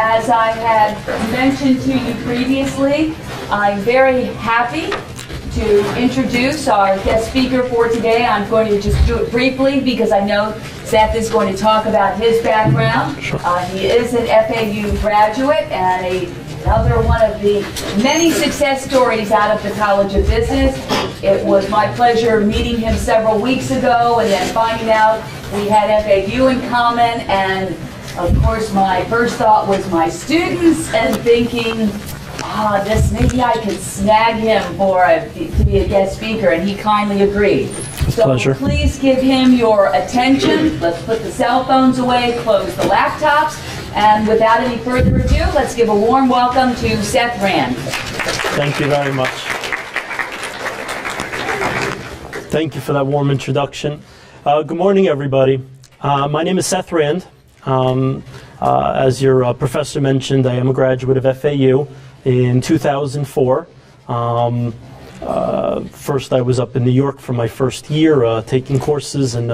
As I had mentioned to you previously, I'm very happy to introduce our guest speaker for today. I'm going to just do it briefly because I know Seth is going to talk about his background. Sure. He is an FAU graduate and another one of the many success stories out of the College of Business. It was my pleasure meeting him several weeks ago and then finding out we had FAU in common, and of course my first thought was my students and thinking, maybe I could snag him to be a guest speaker, and he kindly agreed. So pleasure. Please give him your attention. Let's put the cell phones away, close the laptops, and without any further ado, let's give a warm welcome to Seth Rand. Thank you very much. Thank you for that warm introduction. Good morning, everybody. My name is Seth Rand. As your professor mentioned, I am a graduate of FAU in 2004. First, I was up in New York for my first year, taking courses and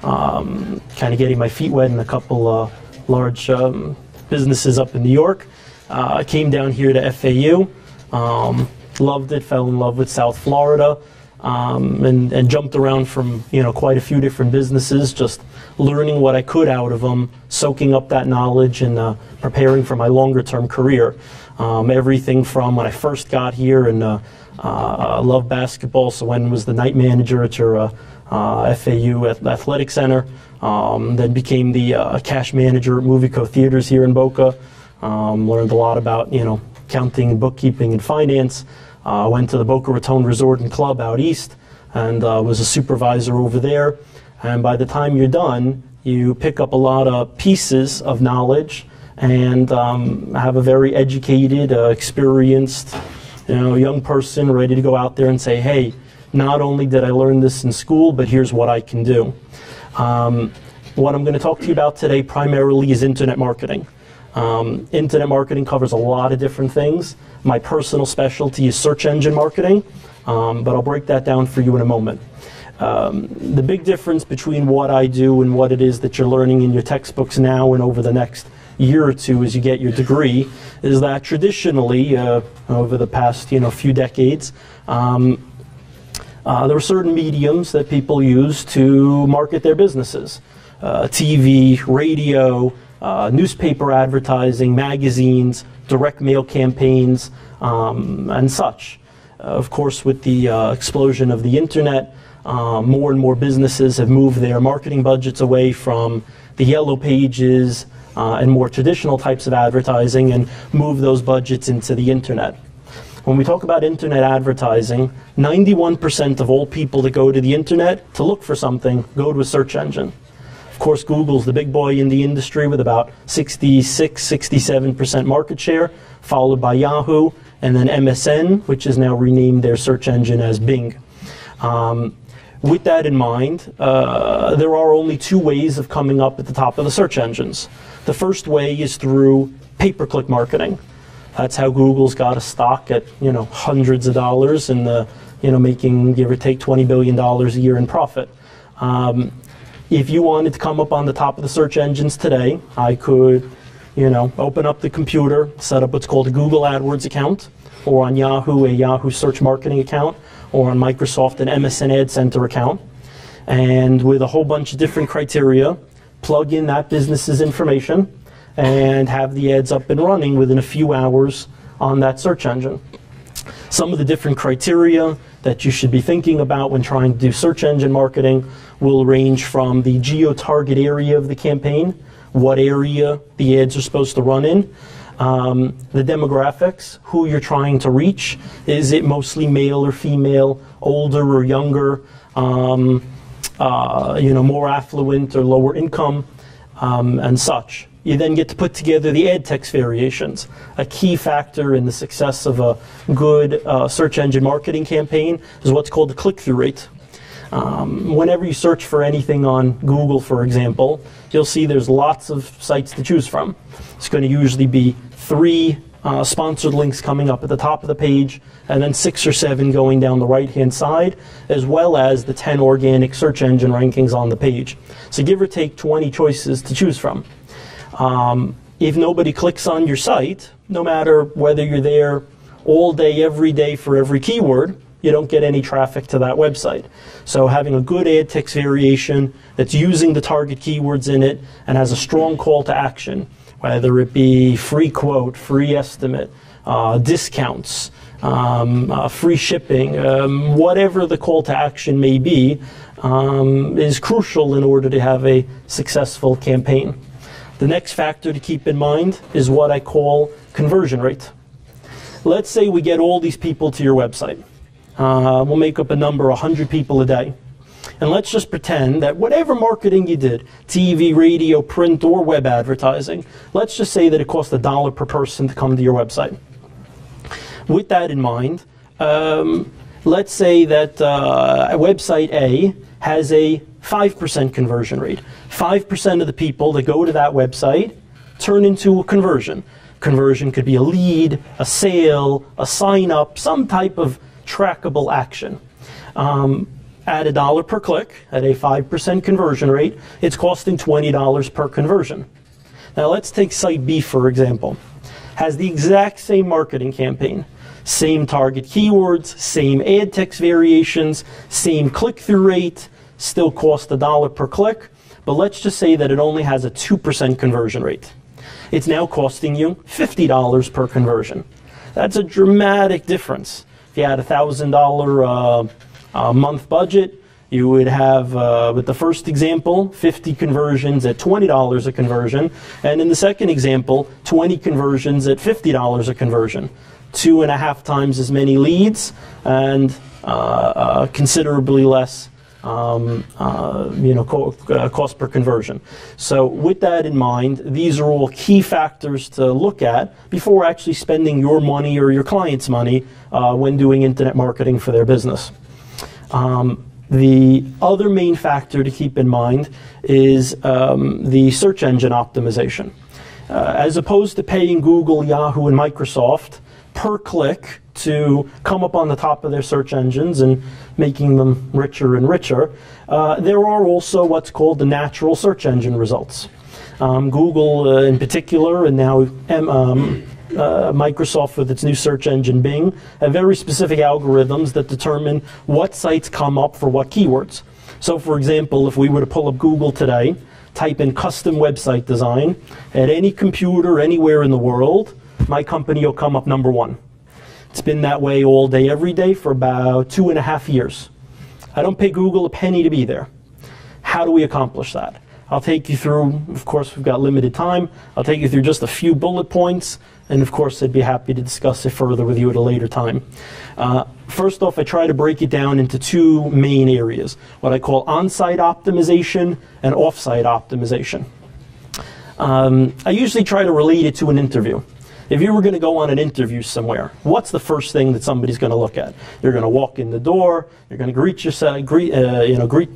kind of getting my feet wet in a couple large businesses up in New York. I came down here to FAU, loved it, fell in love with South Florida, and jumped around from quite a few different businesses, just learning what I could out of them, soaking up that knowledge, and preparing for my longer-term career. Everything from when I first got here, and I love basketball, so when was the night manager at your FAU Athletic Center, then became the cash manager at Movico Theaters here in Boca. Learned a lot about accounting, bookkeeping, and finance. Went to the Boca Raton Resort and Club out east, and was a supervisor over there. And by the time you're done, you pick up a lot of pieces of knowledge and have a very educated, experienced, young person ready to go out there and say, hey, not only did I learn this in school, but here's what I can do. What I'm going to talk to you about today primarily is internet marketing. Internet marketing covers a lot of different things. My personal specialty is search engine marketing, but I'll break that down for you in a moment. The big difference between what I do and what it is that you're learning in your textbooks now and over the next year or two as you get your degree is that traditionally, over the past few decades, there were certain mediums that people use to market their businesses. TV, radio, newspaper advertising, magazines, direct mail campaigns, and such. Of course, with the explosion of the internet, more and more businesses have moved their marketing budgets away from the yellow pages and more traditional types of advertising and move those budgets into the internet. When we talk about internet advertising, 91% of all people that go to the internet to look for something go to a search engine. Of course, Google's the big boy in the industry with about 66-67% market share, followed by Yahoo, and then MSN, which is now renamed their search engine as Bing. With that in mind, there are only two ways of coming up at the top of the search engines. The first way is through pay-per-click marketing. That's how Google's got a stock at hundreds of dollars and making give or take $20 billion a year in profit. If you wanted to come up on the top of the search engines today, I could, open up the computer, set up what's called a Google AdWords account, or on Yahoo, a Yahoo Search Marketing account, or on Microsoft, an MSN Ad Center account, and with a whole bunch of different criteria, plug in that business's information, and have the ads up and running within a few hours on that search engine. Some of the different criteria that you should be thinking about when trying to do search engine marketing will range from the geo-target area of the campaign, what area the ads are supposed to run in, the demographics, who you're trying to reach. Is it mostly male or female, older or younger, more affluent or lower income, and such. You then get to put together the ad text variations. A key factor in the success of a good search engine marketing campaign is what's called the click-through rate. Whenever you search for anything on Google, for example, you'll see there's lots of sites to choose from. It's going to usually be 3 sponsored links coming up at the top of the page, and then 6 or 7 going down the right-hand side, as well as the 10 organic search engine rankings on the page. So give or take 20 choices to choose from. if nobody clicks on your site, no matter whether you're there all day, every day for every keyword, you don't get any traffic to that website. So having a good ad text variation that's using the target keywords in it and has a strong call to action, whether it be free quote, free estimate, discounts, free shipping, whatever the call to action may be, is crucial in order to have a successful campaign. The next factor to keep in mind is what I call conversion rate. Let's say we get all these people to your website. We'll make up a number, 100 people a day. And let's just pretend that whatever marketing you did, TV, radio, print, or web advertising, let's just say that it cost $1 per person to come to your website. With that in mind, let's say that website A has a 5% conversion rate. 5% of the people that go to that website turn into a conversion. Conversion could be a lead, a sale, a sign up, some type of trackable action. At $1 per click, at a 5% conversion rate, it's costing $20 per conversion. Now let's take site B, for example. Has the exact same marketing campaign. Same target keywords, same ad text variations, same click-through rate, still cost $1 per click, but let's just say that it only has a 2% conversion rate. It's now costing you $50 per conversion. That's a dramatic difference. If you had a $1,000 month budget, you would have, with the first example, 50 conversions at $20 a conversion, and in the second example, 20 conversions at $50 a conversion. 2.5 times as many leads and considerably less cost per conversion. So with that in mind, these are all key factors to look at before actually spending your money or your client's money when doing internet marketing for their business. The other main factor to keep in mind is the search engine optimization. As opposed to paying Google, Yahoo, and Microsoft per click to come up on the top of their search engines and making them richer and richer, there are also what's called the natural search engine results. Google in particular, and now Microsoft with its new search engine Bing, have very specific algorithms that determine what sites come up for what keywords. So for example, if we were to pull up Google today, type in custom website design, at any computer anywhere in the world, my company will come up number 1. It's been that way all day, every day for about 2.5 years. I don't pay Google a penny to be there. How do we accomplish that? I'll take you through, of course, we've got limited time. I'll take you through just a few bullet points, and of course, I'd be happy to discuss it further with you at a later time. First off, I try to break it down into 2 main areas, what I call on-site optimization and off-site optimization. I usually try to relate it to an interview. If you were going to go on an interview somewhere, what's the first thing that somebody's going to look at? You're going to walk in the door, you're going to greet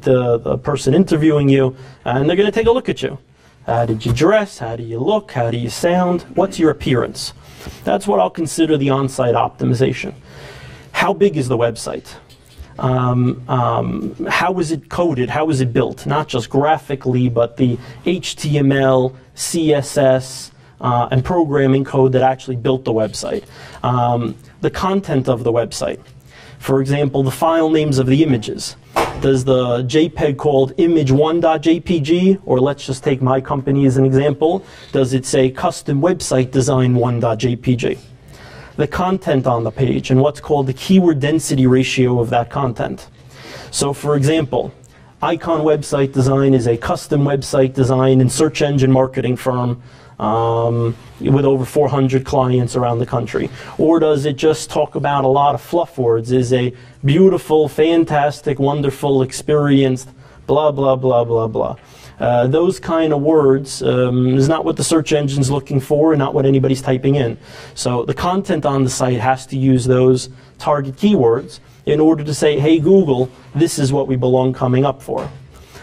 the person interviewing you, and they're going to take a look at you. How did you dress? How do you look? How do you sound? What's your appearance? That's what I'll consider the on-site optimization. How big is the website? How is it coded? How is it built? Not just graphically, but the HTML, CSS, and programming code that actually built the website. The content of the website. For example, the file names of the images. Does the JPEG called image1.jpg, or let's just take my company as an example, does it say custom website design 1.jpg? The content on the page and what's called the keyword density ratio of that content. So for example, Icon Website Design is a custom website design and search engine marketing firm with over 400 clients around the country? Or does it just talk about a lot of fluff words? Is a beautiful, fantastic, wonderful, experienced, blah, blah, blah, blah, blah. Those kind of words is not what the search engine's looking for and not what anybody's typing in. So the content on the site has to use those target keywords in order to say, hey Google, this is what we belong coming up for.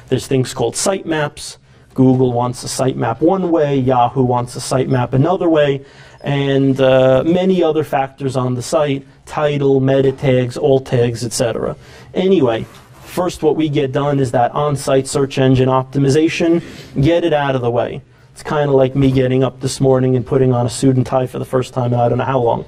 There's things called sitemaps. Google wants a sitemap one way, Yahoo wants a sitemap another way, and many other factors on the site, title, meta tags, alt tags, etc. Anyway, first what we get done is that on-site search engine optimization, get it out of the way. It's kind of like me getting up this morning and putting on a suit and tie for the first time in I don't know how long.